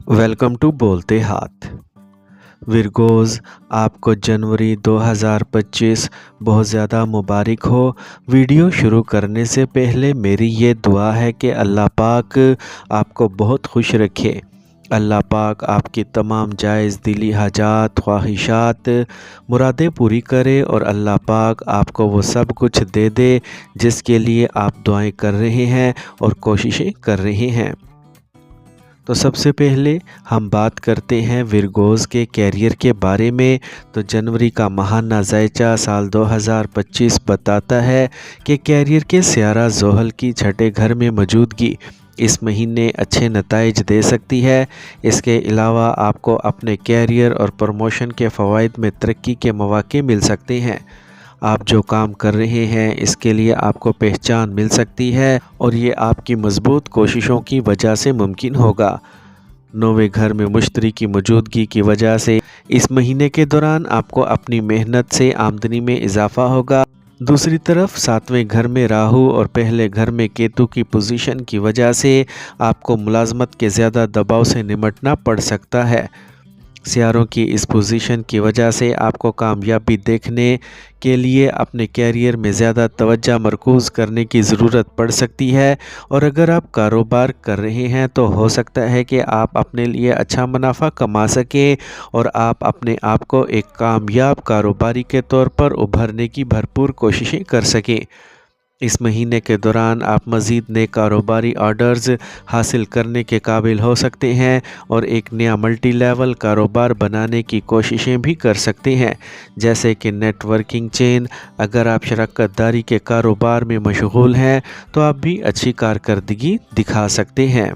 Welcome to बोलते हाथ। विरगोज़, आपको जनवरी 2025 बहुत ज़्यादा मुबारक हो। वीडियो शुरू करने से पहले मेरी ये दुआ है कि अल्लाह पाक आपको बहुत खुश रखे। अल्लाह पाक आपकी तमाम जायज़ दिली हाजात, ख्वाहिशात, मुरादें पूरी करे और अल्लाह पाक आपको वो सब कुछ दे दे जिसके लिए आप दुआएं कर रहे हैं और कोशिशें कर रहे हैं। तो सबसे पहले हम बात करते हैं विरगोज़ के कैरियर के बारे में। तो जनवरी का महाना ज़ायचा साल 2025 बताता है कि कैरियर के सियारा ज़ोहल की छठे घर में मौजूदगी इस महीने अच्छे नताइज दे सकती है। इसके अलावा आपको अपने कैरियर और प्रमोशन के फ़वाइद में तरक्की के मौके मिल सकते हैं। आप जो काम कर रहे हैं इसके लिए आपको पहचान मिल सकती है और ये आपकी मजबूत कोशिशों की वजह से मुमकिन होगा। नौवें घर में मुश्तरी की मौजूदगी की वजह से इस महीने के दौरान आपको अपनी मेहनत से आमदनी में इजाफा होगा। दूसरी तरफ सातवें घर में राहु और पहले घर में केतु की पोजीशन की वजह से आपको मुलाजमत के ज़्यादा दबाव से निमटना पड़ सकता है। सियारों की इस पोजीशन की वजह से आपको कामयाबी देखने के लिए अपने कैरियर में ज़्यादा तवज्जो मरकूज़ करने की ज़रूरत पड़ सकती है। और अगर आप कारोबार कर रहे हैं तो हो सकता है कि आप अपने लिए अच्छा मुनाफा कमा सकें और आप अपने आप को एक कामयाब कारोबारी के तौर पर उभरने की भरपूर कोशिशें कर सकें। इस महीने के दौरान आप मज़ीद नए कारोबारी ऑर्डर्स हासिल करने के काबिल हो सकते हैं और एक नया मल्टी लेवल कारोबार बनाने की कोशिशें भी कर सकते हैं, जैसे कि नेटवर्किंग चेन। अगर आप शराकत दारी के कारोबार में मशगूल हैं तो आप भी अच्छी कारकर्दगी दिखा सकते हैं।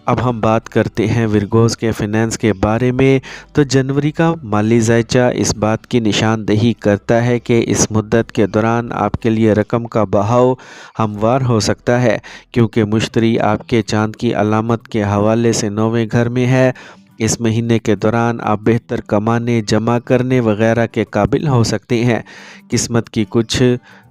अब हम बात करते हैं विरगोज़ के फ़ाइनेंस के बारे में। तो जनवरी का माली ज़ायचा इस बात की निशानदेही करता है कि इस मुद्दत के दौरान आपके लिए रकम का बहाव हमवार हो सकता है, क्योंकि मुश्तरी आपके चांद की अलामत के हवाले से नौवें घर में है। इस महीने के दौरान आप बेहतर कमाने, जमा करने वगैरह के काबिल हो सकते हैं। किस्मत की कुछ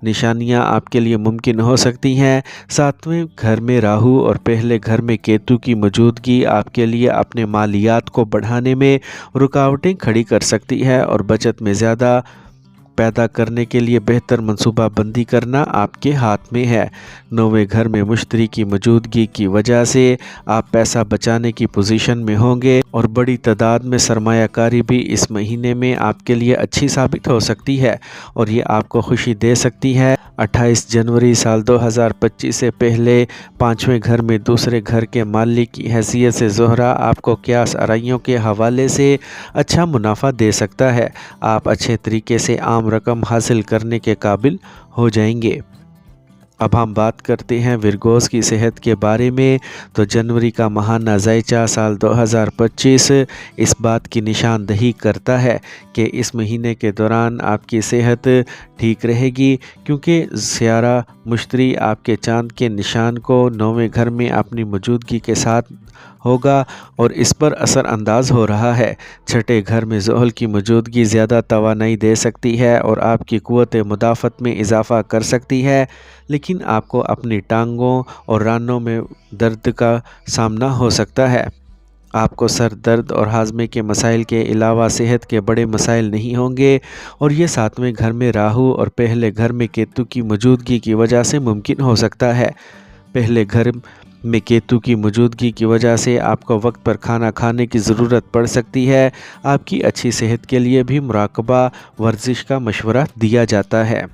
निशानियां आपके लिए मुमकिन हो सकती हैं। सातवें घर में राहु और पहले घर में केतु की मौजूदगी आपके लिए अपने मालियात को बढ़ाने में रुकावटें खड़ी कर सकती है और बचत में ज़्यादा पैदा करने के लिए बेहतर मंसूबा बंदी करना आपके हाथ में है। नौवें घर में मुश्तरी की मौजूदगी की वजह से आप पैसा बचाने की पोजीशन में होंगे और बड़ी तादाद में सरमायाकारी भी इस महीने में आपके लिए अच्छी साबित हो सकती है और ये आपको खुशी दे सकती है। 28 जनवरी साल 2025 से पहले पाँचवें घर में दूसरे घर के मालिक की हैसियत से ज़ोहरा आपको क्यास आराइयों के हवाले से अच्छा मुनाफा दे सकता है। आप अच्छे तरीके से आम रकम हासिल करने के काबिल हो जाएंगे। अब हम बात करते हैं विरगोज़ की सेहत के बारे में। तो जनवरी का महाना ज़ायचा साल 2025 इस बात की निशानदही करता है कि इस महीने के दौरान आपकी सेहत ठीक रहेगी, क्योंकि सियारा मुश्तरी आपके चांद के निशान को नौवें घर में अपनी मौजूदगी के साथ होगा और इस पर असर अंदाज हो रहा है। छठे घर में ज़ोहल की मौजूदगी ज़्यादा तवानाई दे सकती है और आपकी क़ुव्वत मुदाफ़त में इजाफ़ा कर सकती है, लेकिन आपको अपनी टांगों और रानों में दर्द का सामना हो सकता है। आपको सर दर्द और हाजमे के मसाइल के अलावा सेहत के बड़े मसाइल नहीं होंगे और ये सातवें घर में राहु और पहले घर में केतु की मौजूदगी की वजह से मुमकिन हो सकता है। पहले घर में केतु की मौजूदगी की वजह से आपको वक्त पर खाना खाने की ज़रूरत पड़ सकती है। आपकी अच्छी सेहत के लिए भी मुराकबा वर्जिश का मशवरा दिया जाता है।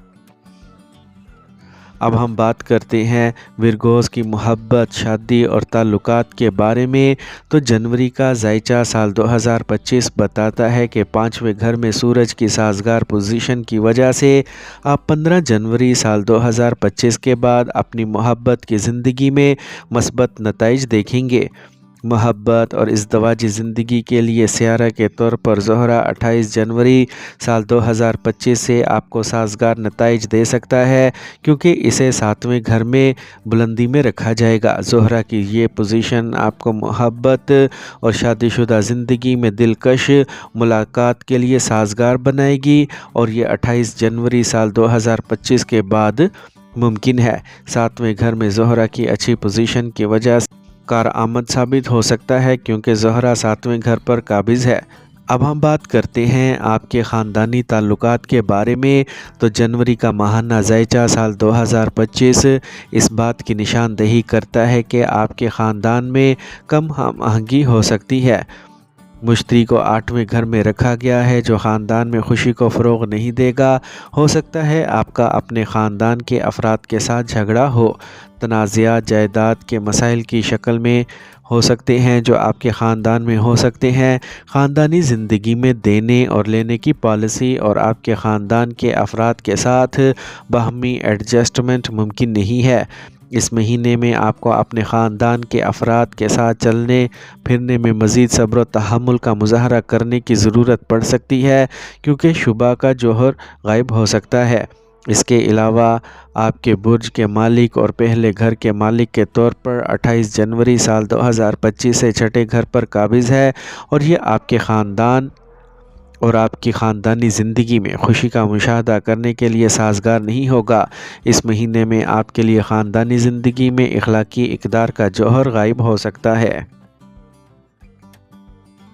अब हम बात करते हैं विरगोज़ की मोहब्बत, शादी और ताल्लुकात के बारे में। तो जनवरी का ज़ायचा साल 2025 बताता है कि पाँचवें घर में सूरज की साजगार पोजीशन की वजह से आप 15 जनवरी साल 2025 के बाद अपनी मोहब्बत की ज़िंदगी में मस्बत नताइज देखेंगे। मोहब्बत और इज़्दवाजी ज़िंदगी के लिए सियारा के तौर पर ज़ोहरा 28 जनवरी साल 2025 से आपको साजगार नताइज दे सकता है, क्योंकि इसे सातवें घर में बुलंदी में रखा जाएगा। ज़ोहरा की ये पोजीशन आपको मोहब्बत और शादीशुदा ज़िंदगी में दिलकश मुलाकात के लिए साजगार बनाएगी और ये 28 जनवरी साल 2025 के बाद मुमकिन है। सातवें घर में ज़ोहरा की अच्छी पोजीशन की वजह کارآمد ثابت ہو سکتا ہے کیونکہ زہرہ 7ویں گھر پر قابض ہے۔ اب ہم بات کرتے ہیں آپ کے خاندانی تعلقات کے بارے میں، تو جنوری کا ماہانہ ذائچہ سال 2025 اس بات کی نشاندہی کرتا ہے کہ آپ کے خاندان میں کم ہم آہنگی ہو سکتی ہے۔ مشتری کو 8ویں گھر میں رکھا گیا ہے جو خاندان میں خوشی کو فروغ نہیں دے گا۔ ہو سکتا ہے آپ کا اپنے خاندان کے افراد کے ساتھ جھگڑا ہو۔ تنازعات جائیداد کے مسائل کی شکل میں ہو سکتے ہیں جو آپ کے خاندان میں ہو سکتے ہیں۔ خاندانی زندگی میں دینے اور لینے کی پالیسی اور آپ کے خاندان کے افراد کے ساتھ باہمی ایڈجسٹمنٹ ممکن نہیں ہے۔ اس مہینے میں آپ کو اپنے خاندان کے افراد کے ساتھ چلنے پھرنے میں مزید صبر و تحمل کا مظاہرہ کرنے کی ضرورت پڑ سکتی ہے کیونکہ شبہ کا جوہر غائب ہو سکتا ہے۔ اس کے علاوہ آپ کے برج کے مالک اور پہلے گھر کے مالک کے طور پر 28 جنوری سال 2025 سے 6 گھر پر قابض ہے اور یہ آپ کے خاندان اور آپ کی خاندانی زندگی میں خوشی کا مشاہدہ کرنے کے لیے سازگار نہیں ہوگا۔ اس مہینے میں آپ کے لیے خاندانی زندگی میں اخلاقی اقدار کا جوہر غائب ہو سکتا ہے۔